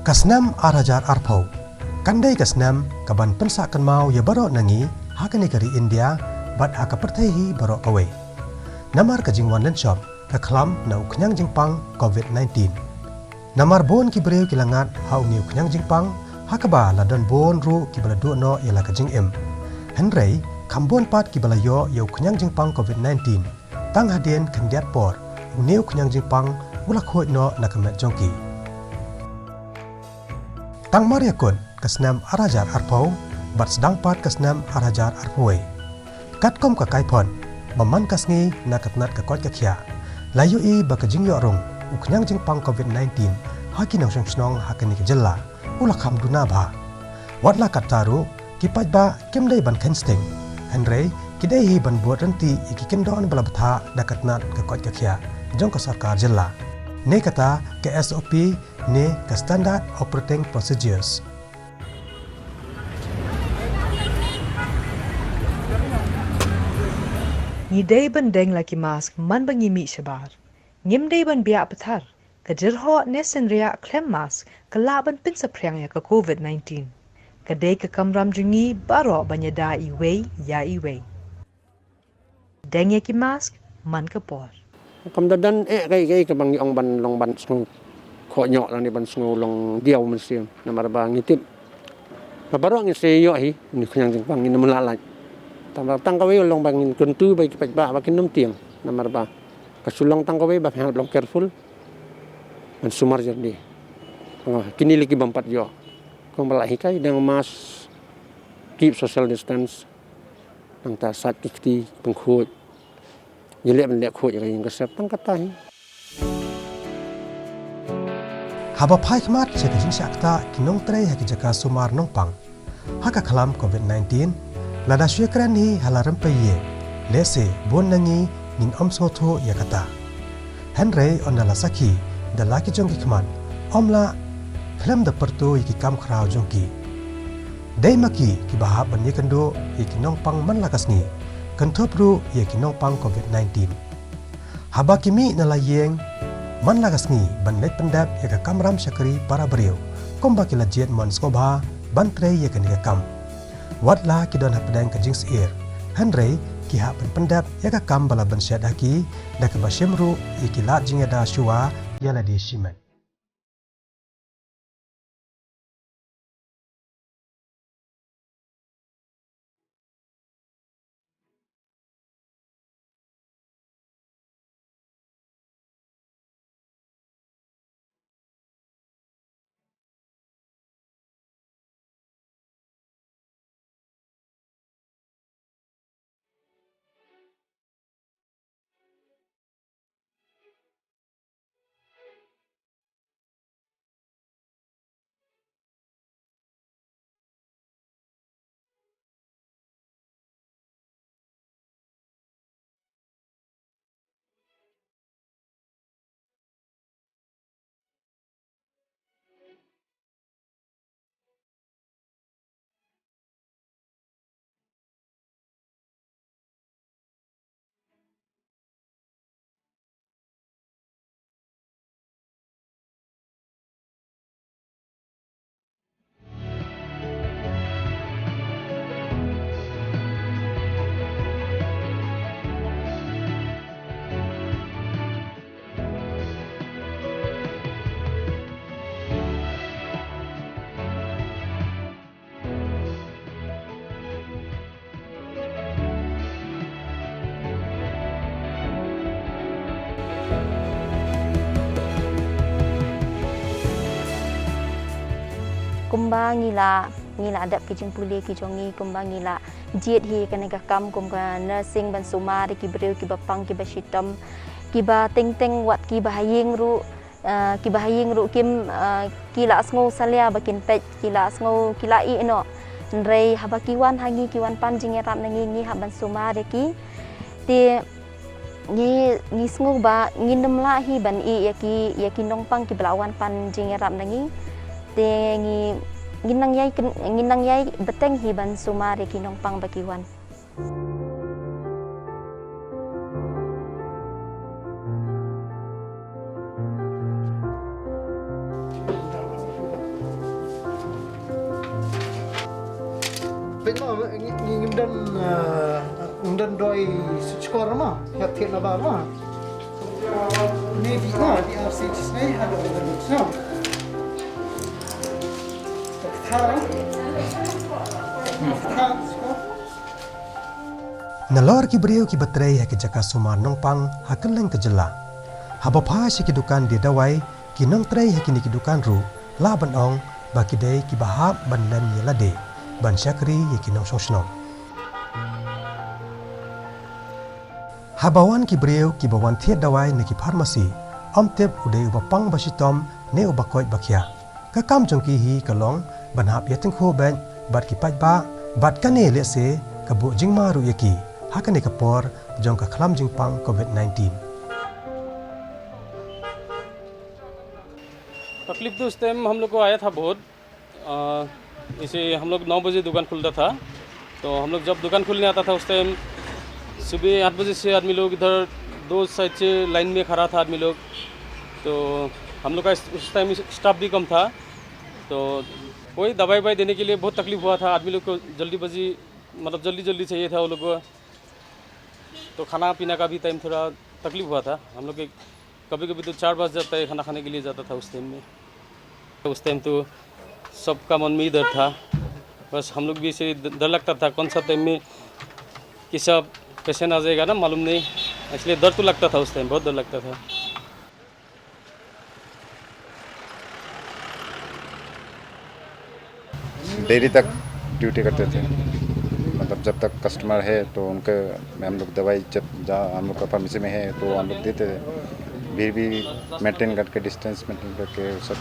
Kasnam arajar arpau. Kandai kasnam kaban pensakan mau ya barok nangi haka negeri India bat haka pertehi barok kawe. Namar kajingwan lenshop kaklam na uknyang jingpang COVID-19. Namar bon ki breu kilangat hau ni uknyang jingpang haka ba ladan bon ru ki bala du no yala kajing em. Henrei kambon pat ki bala yo ya uknyang jingpang COVID-19. Tang hadien kandiat por ni uknyang jingpang ulak hoi no nakamet jongki. Tang Maria kun kasnam arajar arpau bat sedang pat kasnam arajar arpoi. Katkom ka kaipon maman kasngi nakatnat ka kot kakya. Layu i bakajing yo rong uknyang jingpang COVID-19 haki nang snong hakani ke jella ulak ham duna ba. Watla kataru kipat ba kemdai ban kensting. Henrei kidai hi ban buat renti iki kendon bala batha nakatnat ka kot kakya jong ka sarkar jella. Ne kata ke SOP ne ke Standard Operating Procedures. Ngidai bandeng laki mask man bangimi sebar. Ngimdai ban biak petar. Kejerho nesen ria klem mask kelaban pinsapriang ya ke COVID-19. Kedai ke kamram jungi baro banyada iwei ya iwei. Deng ya ki mask man kepor. Kam dadan kai ke bang ong ban long ban snu kho nyok lang ni ban snu long diaw man siam namar ba ngitip mabaro ngi se yo hi ni khnyang jing bang ni melalaj tang kawe long bang in kuntu ba ki ba ba kin num tiang namar ba kasulong tang kawe ba ha long careful man sumar jadi kini lagi bampat yo kong bala hikai dang mas keep social distance nang ta sat kiti pengkhut Jelek mendek khut yang kesep tang katai. Haba pai khmat se kajing sakta kinong trei haki jaka sumar nongpang. Haka kalam COVID-19 lada syekran hi halaram peye. Lese bon nangi nin omsotho yakata. Henrei onala saki dalaki jongki khman omla film da pertu iki kam khrau jongki. Dei maki ki bahab banye kendo iki nongpang man lakasni. Kentopru ia kinong pang COVID-19. Haba kimi nalayeng man lagasni ban net pendap ia ka kamram syakri para beriau. Komba kila jet mon skobha ban trei ia kanika kam. Watla kidon hapedang ka jings air. Henrei ki hap pendap ia ka kam bala ban syad haki da ka bashimru ia kila jinga da shua ia la di shiman. Kumba ngila adap ki jingpuli ki jongi kumba ngila jiet hi kanega kam kumba nursing ban suma ki breu ki bapang ki bashitam ki ba teng wat ki bahaying ru kim kila asngo salia bakin pet kila asngo kila I no nrei habakiwan hangi kiwan pan jingeram nangi ngi haban suma ki ti ngi sngo ba ngindem la hi ban I yaki nongpang ki belawan pan jingeram nangi tengi ginang yai beteng hiban sumare kinong pang bakiwan. Bynta ngimdan doi skor mah hat thiet na ba mah ni di na di RC snai ada ngimdan no Nalor ki beriu ki baterai ha ki jaka sumar nong pang ha keleng ke jela. Haba pha si ki dukan dia dawai ki nong trai ha ki ni ki dukan ru la ban ong ba ki dei ki bahap ban nan yela de ban syakri ye ki nong sosno. Habawan ki beriu ki bawan thiet dawai ne ki farmasi om tep udai uba pang basitom ne uba koi bakhya. Ka kam jong ki hi kalong ban hap ye teng kho ben bat ki pai ba bat ka ne le se ka bu jingma ru ye ki hakane kapor jong ka khlam jing pang COVID-19. तकलीफ तो उस टाइम हम लोग को आया था बहुत। इसे हम लोग 9 बजे दुकान खुलता था, तो हम लोग जब दुकान खुलने आता था उस टाइम सुबह 8 बजे से आदमी लोग इधर 2 साइड से लाइन में खड़ा था आदमी लोग। तो हम लोग का उस टाइम स्टाफ भी कम था, तो कोई दवाई देने के लिए बहुत तकलीफ हुआ था। आदमी लोग को जल्दी जल्दी चाहिए था वो लोग को, तो खाना पीना का भी टाइम थोड़ा तकलीफ हुआ था। हम लोग कभी कभी तो 4 बज जाता है खाना खाने के लिए जाता था उस टाइम में। तो उस टाइम तो सबका मन में ही डर था, बस हम लोग भी इसे डर लगता था कौन सा टाइम में किसा पेशेंट आ जाएगा ना मालूम नहीं, इसलिए डर तो लगता था उस टाइम, बहुत डर लगता था। देरी तक ड्यूटी करते थे, मतलब जब तक कस्टमर है तो उनके हम लोग दवाई जब जहाँ हम लोग का फार्मेसी में है तो हम लोग देते थे, भीड़ भी मेंटेन करके डिस्टेंस मेंटेन करके सब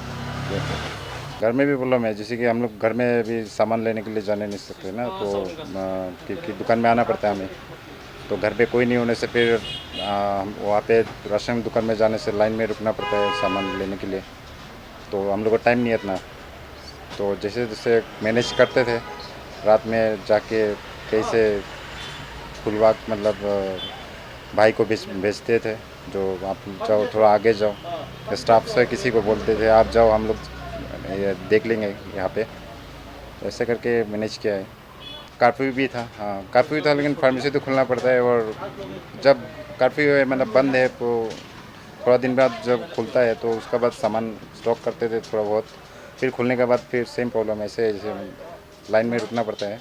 देते। घर में भी प्रॉब्लम है, जैसे कि हम लोग घर में भी सामान लेने के लिए जाने नहीं सकते ना, तो क्योंकि दुकान में आना पड़ता है हमें, तो घर पे कोई नहीं होने से फिर वहाँ पे राशन दुकान में जाने से लाइन में रुकना पड़ता है सामान लेने के लिए, तो हम लोग को टाइम नहीं है इतना। तो जैसे जैसे मैनेज करते थे, रात में जाके कैसे खुलवा मतलब भाई को भेजते थे, जो आप जाओ थोड़ा आगे जाओ, स्टाफ से किसी को बोलते थे आप जाओ हम लोग देख लेंगे यहाँ पे, तो ऐसे करके मैनेज किया है। कर्फ्यू भी था, हाँ कर्फ्यू था, लेकिन फार्मेसी तो खुलना पड़ता है, और जब कर्फ्यू है मतलब बंद है तो थोड़ा दिन बाद जब खुलता है तो उसका बाद सामान स्टॉक करते थे थोड़ा बहुत, फिर खुलने के बाद फिर सेम प्रॉब्लम ऐसे जैसे लाइन में रुकना पड़ता है।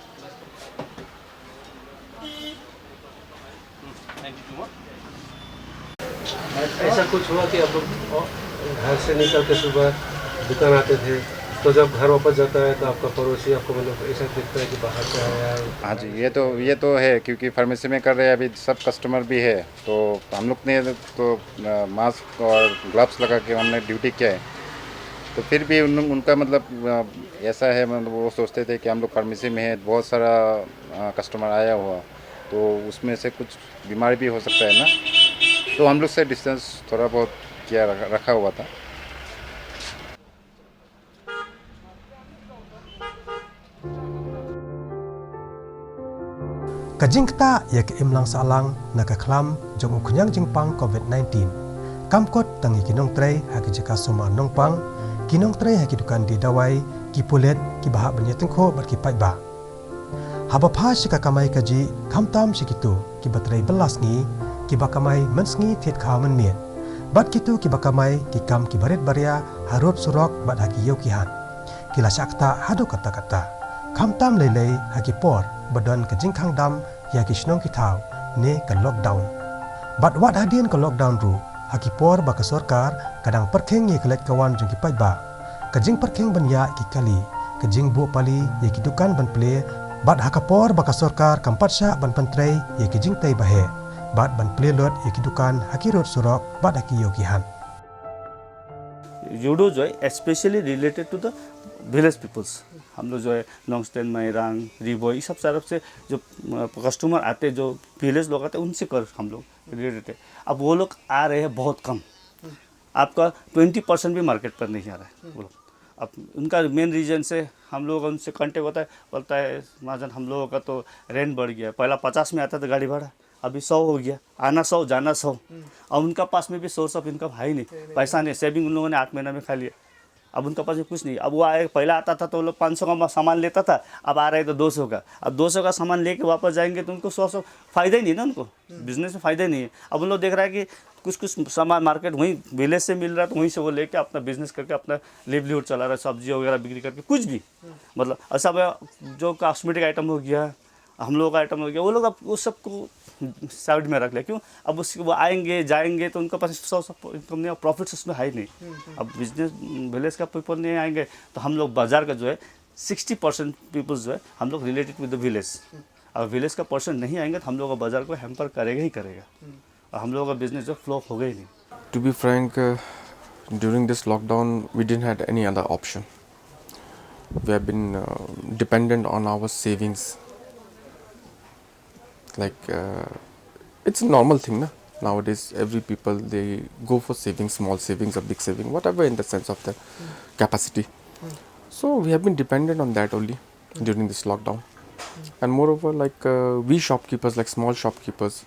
ऐसा कुछ हुआ कि अब घर से निकल के सुबह दुकान आते थे, तो जब घर वापस जाता है तो आपका पड़ोसी आपको मतलब ऐसा दिखता है कि बाहर से आया है? हाँ जी, ये तो है, क्योंकि फार्मेसी में कर रहे हैं अभी सब कस्टमर भी है, तो हम लोग ने तो मास्क और ग्लव्स लगा के हमने ड्यूटी किया है, तो फिर भी उनका मतलब ऐसा है, मतलब वो सोचते थे कि हम लोग फार्मेसी में है, बहुत सारा कस्टमर आया हुआ, तो उसमें से कुछ बीमारी भी हो सकता है ना, तो हम लोग से डिस्टेंस थोड़ा बहुत किया रखा हुआ था। Kajingta ya ke imlang salang na kaklam jong ukunyang jingpang COVID-19. Kamkot tangi kinong tray haki jika suma nong pang, kinong tray haki dukan di dawai, ki pulet, ki bahak banyateng ko bat ki pai ba. Haba pha shika kamay kaji kamtam shikitu ki batray belas ngi, ki bakamay mens ngi thiet khaw men mien. Bat kitu ki bakamay ki kam ki baret barya harut surok bat haki yaw ki han. Kila syakta hado kata-kata. Kamtam lelei haki por badan ke jingkhang dam ya ki shnong ki thaw ne ka lockdown. Bat wat hadien ka lockdown ru haki por ba ka sarkar kadang perkheng ye kelet kawan jong ki pai ba. Ka jing perkheng ban ya ki kali, ka jing bu pali ye ki dukan ban ple, bat hakapor ba ka sarkar kampat sha ban pantrei ye ki jing tai bahe. Bat ban ple lot ye ki dukan haki rot surok bat haki yo ki han. Judo जो है specially related to the village peoples. हम लोग जो है long stand मैरांग रिबो ये सब तरफ से जो कस्टमर आते जो विलेज लोग आते उनसे कर हम लोग रिलेटेड है। अब वो लोग आ रहे हैं बहुत कम, आपका 20% भी मार्केट पर नहीं आ रहा है वो लोग। अब उनका मेन रीजन से हम लोग उनसे कांटेक्ट होता है, बोलता है महाजन हम लोगों का तो रेंट बढ़ गया, पहला 50 में आता था गाड़ी भाड़ा, अभी 100 हो गया, आना 100 जाना 100। अब उनका पास में भी सोर्स ऑफ इनकम है ही नहीं, पैसा नहीं, सेविंग उन लोगों ने 8 महीना में खा लिया। अब उनके पास कुछ नहीं। अब वो आए, पहला आता था तो लोग 500 का सामान लेता था, अब आ रहे तो 200 का। अब 200 का सामान लेके वापस जाएंगे तो उनको 100 फ़ायदा ही नहीं ना, उनको बिजनेस में फ़ायदा ही नहीं है। अब उन लोग देख रहा है कि कुछ सामान मार्केट वहीं विलेज से मिल रहा है, तो वहीं से वो लेके अपना बिजनेस करके अपना लिवलीहुड चला रहा है, सब्जी वगैरह बिक्री करके, कुछ भी मतलब ऐसा जो कॉस्मेटिक आइटम हो गया, हम लोगों का आइटम हो गया, वो लोग अब उस सबको साइड में रख लिया। क्यों? अब उसके वो आएंगे जाएंगे तो उनके पास 100 इनकम नहीं, प्रॉफिट्स उसमें है नहीं। अब बिजनेस विलेज का पीपल नहीं आएंगे तो हम लोग बाजार का जो है 60% पीपल्स जो है हम लोग रिलेटेड विद द विलेज। अब विलेज का पर्सन नहीं आएंगे तो हम लोग का बाजार को हैम्पर करेगा ही करेगा, और हम लोगों का बिजनेस जो फ्लॉप होगा ही नहीं। To be frank, during this lockdown, we didn't had any other option. We have been dependent on our savings. Like it's a normal thing, na? Nowadays, every people they go for savings, small savings or big saving, whatever in the sense of the capacity. So we have been dependent on that only during this lockdown. And moreover, like we shopkeepers, like small shopkeepers,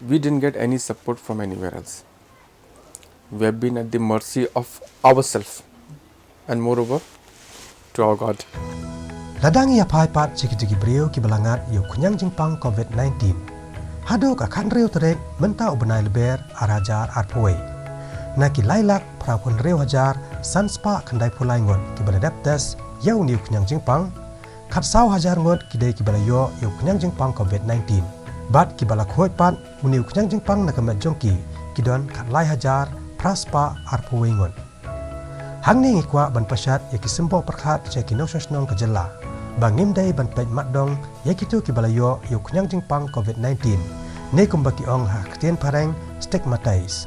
we didn't get any support from anywhere else. We have been at the mercy of ourselves, and moreover, to our God. Ladang ia pai pat ciki brio ki balangat yu kunyang jingpang COVID-19. Hadok akan reu terek menta ubenai leber arajar arpoi. Naki lailak prapun reu hajar sanspa kandai pulai ngon ki baladap tes yau niu kunyang jingpang. Kat sau hajar ngot ki dei ki balayo yu kunyang jingpang COVID-19. Bat ki balak hoi pat uniu kunyang jingpang nakamet jongki ki don kat lai hajar praspa arpoi ngon. Hang ni ngikwa ban pasat ya ki sembo perkhat ceki no sosnong ke jela. Bangim dai ban pej makdong ya kitu ki balayo yu kunyang jingpang COVID-19. Ne kumbaki ong ha ktien pareng stigmatize.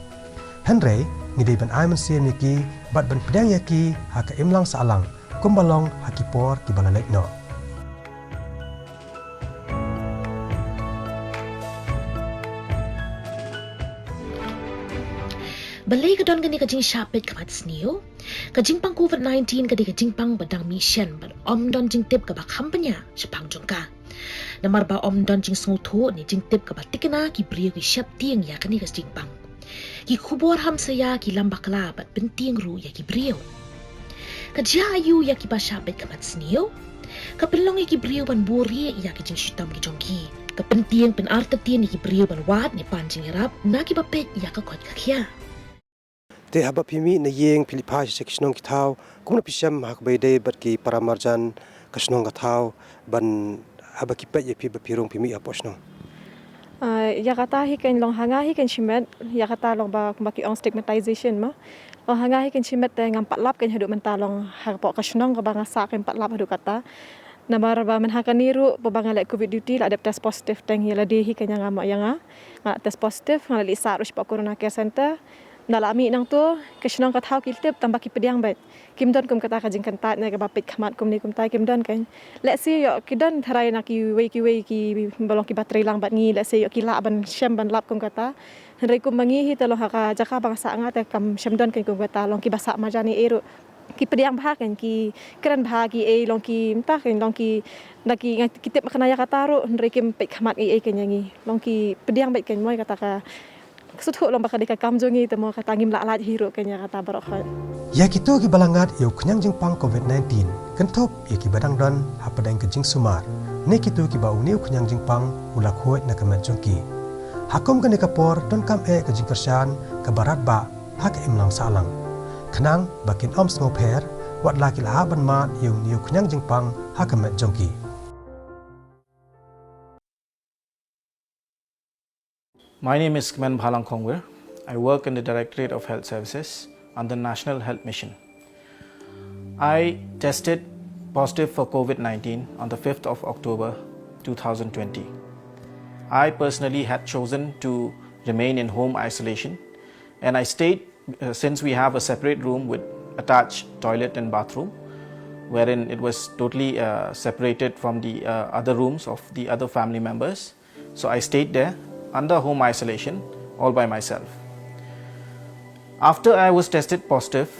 Henry ni dai ban aiman siem yaki bat ban pedang yaki ha ka imlang saalang kumbalong ha ki por ki balalek no. Balai kedon gani kajing syapit kamat sniyo. Kajing pang COVID-19 kadi kajing pang badang mission bad om don jing tip kabak hampanya sepang jongka. Namar ba om don jing sngutho ni jing tip kabak tikena ki brio ki syap tiang ya kani kajing pang. Ki kubor ham saya ki lambakla bad penting ru ya ki brio. Kajia ayu ya ki ba syapit kamat sniyo. Kapelong ya ki brio ban buri ya ki jing syutam ki jongki. Kepenting pen arta tien ki brio ban wat ni panjing rap na ki ba pet ya ka kot kakya. Te haba pimi na yeng Pilipai sekisnong kitau kumna pisam hak baydai bat ki paramarjan kasnong katau ban haba ki pet ye pi bapirong pimi aposno. Ya kata hi kan long hanga hi kan shimet ya kata long ba kumbaki ong stigmatization ma. Long hanga hi kan shimet te ngam patlap kan hidup mentalong hak pok kasnong ka banga sa kan patlap hidup kata. Namar ba men hakan niru babanga lek covid duty la test positif teng ya ladi hi kan yang ngama test positif ngali sa rush pa corona care center. Nalami nang tu kesnong kathau kiltip tambah ki pediang bet kimdon kum kata kajing kantat ne ka bapit khamat kum ni kum tai kimdon kan let's see yo kidon tharai na ki wei ki balong ki bateri lang bat ngi let's see yo ki la ban shem ban lap kum kata henry kum mangi hi telo haka jaka bangsa nga te kam shemdon kan kum kata long ki basa majani eru ki pediang bha kan ki kran bha ki e long ki mta kan long ki naki kitip makana ya kata ro henry kim pek khamat e kan yangi long ki pediang bet kan moi kata ka Sudah lomba kadika kamjongi temo katangim la hiro kenya kata barokhat. Ya kitu ki balangat yu kunyang jingpang COVID-19 kentop ya ki badang don hapadang ke jing sumar. Ne kitu ki ba uniu kunyang jingpang ulak hoi na kamat jongki. Hakom ke nekapor don kam ke jing kersan ke barat ba hak imlang salang. Kenang bakin om smoper wat laki la ban ma yu niu kunyang jingpang hak kamat jongki. My name is Kmen Bhalang Kongwer. I work in the Directorate of Health Services under National Health Mission. I tested positive for COVID-19 on the 5th of October 2020. I personally had chosen to remain in home isolation, and I stayed since we have a separate room with attached toilet and bathroom, wherein it was totally separated from the other rooms of the other family members. So I stayed there under home isolation all by myself. After I was tested positive,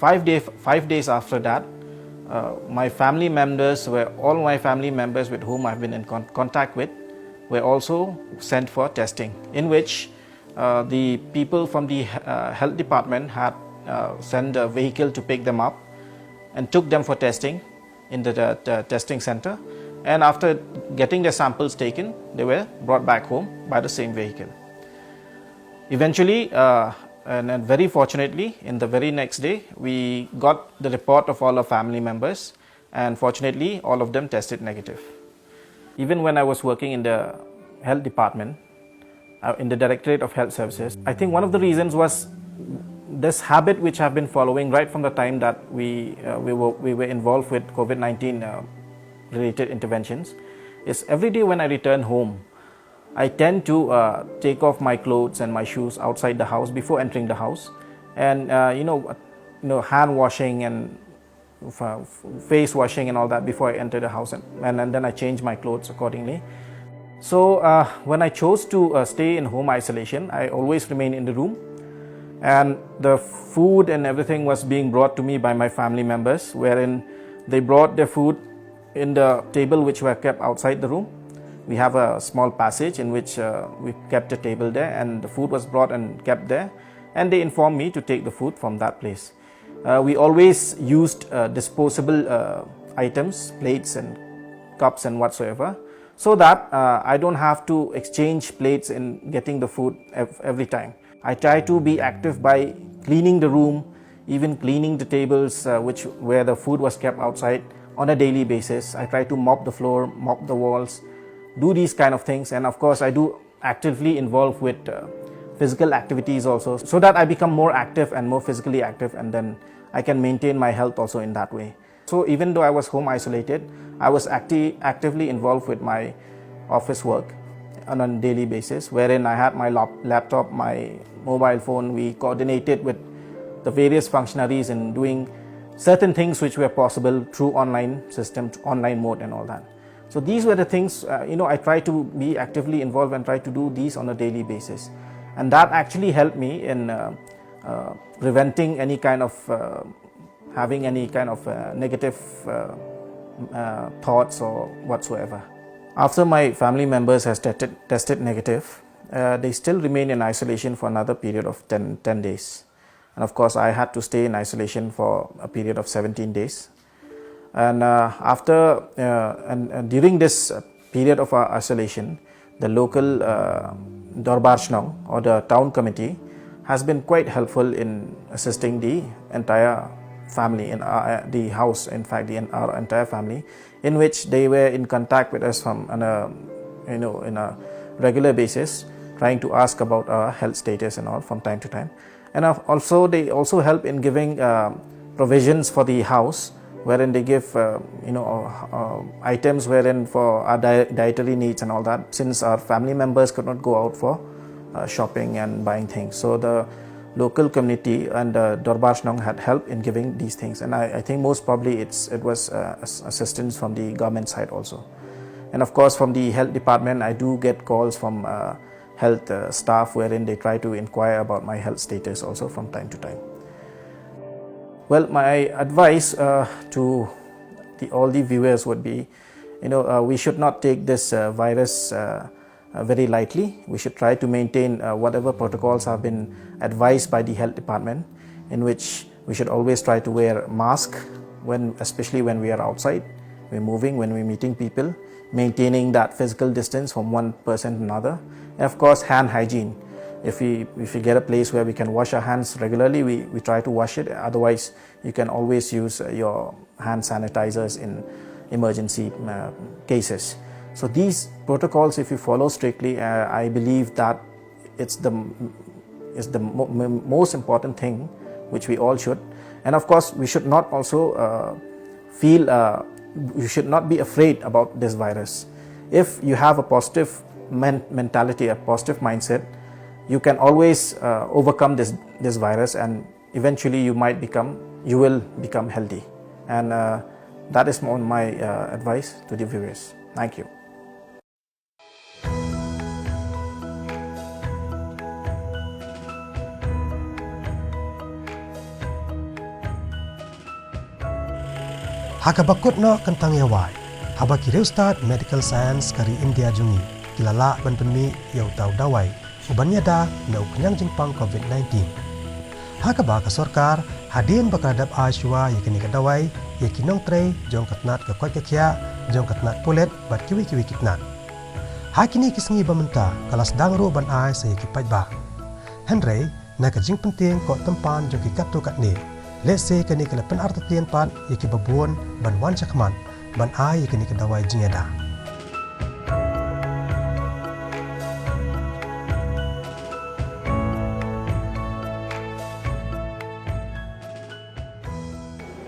5 days after that, all my family members with whom I've been in contact with were also sent for testing, in which the people from the health department had sent a vehicle to pick them up and took them for testing in the testing center. And after getting their samples taken, they were brought back home by the same vehicle. Eventually, and very fortunately, in the very next day, we got the report of all our family members, and fortunately, all of them tested negative. Even when I was working in the health department, in the Directorate of Health Services, I think one of the reasons was this habit which I've been following right from the time that we were involved with COVID-19 related interventions, is every day when I return home, I tend to take off my clothes and my shoes outside the house before entering the house, and hand washing and face washing and all that before I enter the house, and then I change my clothes accordingly. So when I chose to stay in home isolation, I always remain in the room, and the food and everything was being brought to me by my family members, wherein they brought their food in the table which were kept outside the room. We have a small passage in which we kept a table there, and the food was brought and kept there, and they informed me to take the food from that place. We always used disposable items, plates and cups and whatsoever, so that I don't have to exchange plates in getting the food every time. I try to be active by cleaning the room, even cleaning the tables where the food was kept outside on a daily basis. I try to mop the floor, mop the walls, do these kind of things, and of course I do actively involve with physical activities also, so that I become more active and more physically active, and then I can maintain my health also in that way. So even though I was home isolated, I was actively involved with my office work on a daily basis, wherein I had my laptop, my mobile phone. We coordinated with the various functionaries in doing certain things which were possible through online system, online mode and all that. So these were the things, I try to be actively involved and try to do these on a daily basis. And that actually helped me in preventing any kind of, having any kind of negative thoughts or whatsoever. After my family members has tested negative, they still remain in isolation for another period of 10 days. And of course, I had to stay in isolation for a period of 17 days. And during this period of our isolation, the local Darbar Shillong, or the town committee, has been quite helpful in assisting the entire family in the house. In fact, our entire family, in which they were in contact with us from in a regular basis, trying to ask about our health status and all from time to time. And also they also help in giving provisions for the house, wherein they give items wherein for our dietary needs and all that, since our family members could not go out for shopping and buying things. So the local community and Darbar Shillong had help in giving these things, and I think most probably it was assistance from the government side also. And of course from the health department, I do get calls from health staff, wherein they try to inquire about my health status also from time to time. Well, my advice to all the viewers would be, we should not take this virus very lightly. We should try to maintain whatever protocols have been advised by the health department, in which we should always try to wear mask especially when we are outside, we're moving, when we're meeting people, maintaining that physical distance from one person to another, and of course hand hygiene. If we get a place where we can wash our hands regularly, we try to wash it. Otherwise, you can always use your hand sanitizers in emergency cases. So these protocols, if you follow strictly, I believe that it's the most important thing which we all should. And of course, we should not also you should not be afraid about this virus. If you have a positive mentality, a positive mindset, you can always overcome this virus, and eventually you will become healthy. And that is my advice to the viewers. Thank you. Hakabakot no kentang yawai, habaki Reustad Medical Science kari India jungi, kilala ban penmi yau tau dawai, ubanya da na uknyang jingpang COVID-19. Hakaba ka sorkar hadin bakadap aishwa yakini kadawai yakinong tre jong katnat ka koi kakya jong katnat pulet bat kiwi kitnat. Hakini kisngi Bynta kalas dangro ban ai sa yakipaj ba. Henry na kajing penting ko tempan jong kikat tu kat ni. Let's say kani kala pen artatien pan yakibabuan ban wan sakman ban ai yakini kadawai jingeda.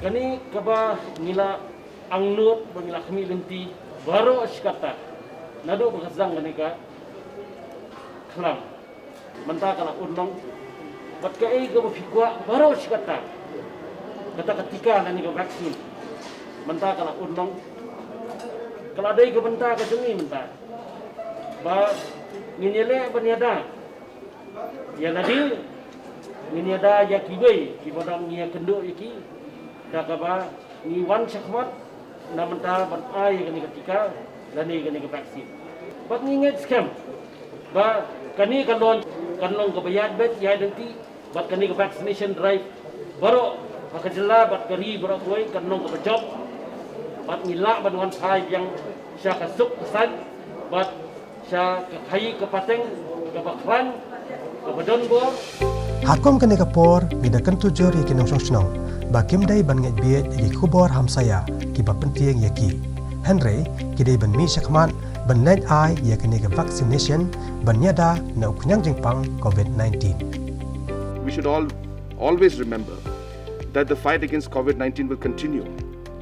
Kani kaba nila anglut bangila kami lenti baru askata nado bagazang kani ka klam menta kana unong bat kai ka fikwa baru askata kata ketika kani ka vaksin menta kana unong kalau ada ke benta ka jengi menta ba nginyele banyada ya nadi nginyada ya kibai kibadang nya kendo yaki dakaba ni wan sakmat na menta ban ai kani ketika lani kani ke vaksin bat ni nget scam ba kani kalon kanlong ke bayad bet ya denti bat kani ke vaccination drive baru akajela bat kari baru koi kanlong ke job bat ngila ban wan sai yang sya kasuk kesan bat sya kai ke pateng ke bakran ke badon bor Hakom kani kapor bidakan tujur yakinong song Bakim day ban ngaj biet yaki kubor hamsaya ki ba penting yaki. Henry kidai ban mi sakman ban led ai yakini ke vaccination ban nyada na ukunyang jingpang COVID-19. We should always remember that the fight against COVID-19 will continue.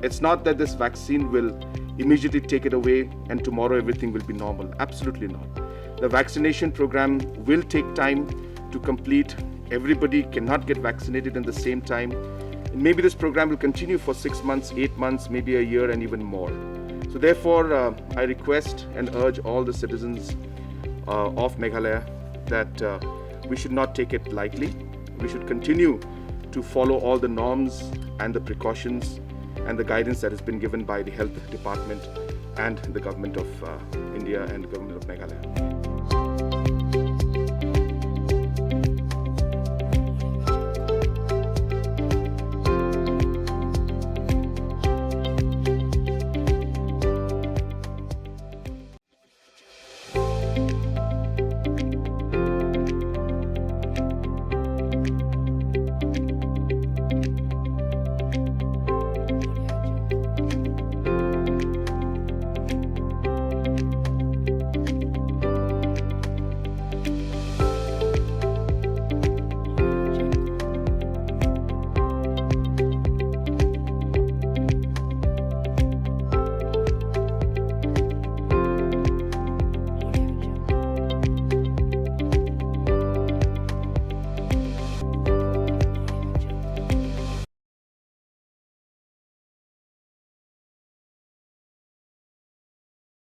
It's not that this vaccine will immediately take it away and tomorrow everything will be normal. Absolutely not. The vaccination program will take time to complete. Everybody cannot get vaccinated in the same time. Maybe this program will continue for 6 months, 8 months, maybe a year and even more. So therefore, I request and urge all the citizens of Meghalaya that we should not take it lightly. We should continue to follow all the norms and the precautions and the guidance that has been given by the Health Department and the Government of India and the Government of Meghalaya.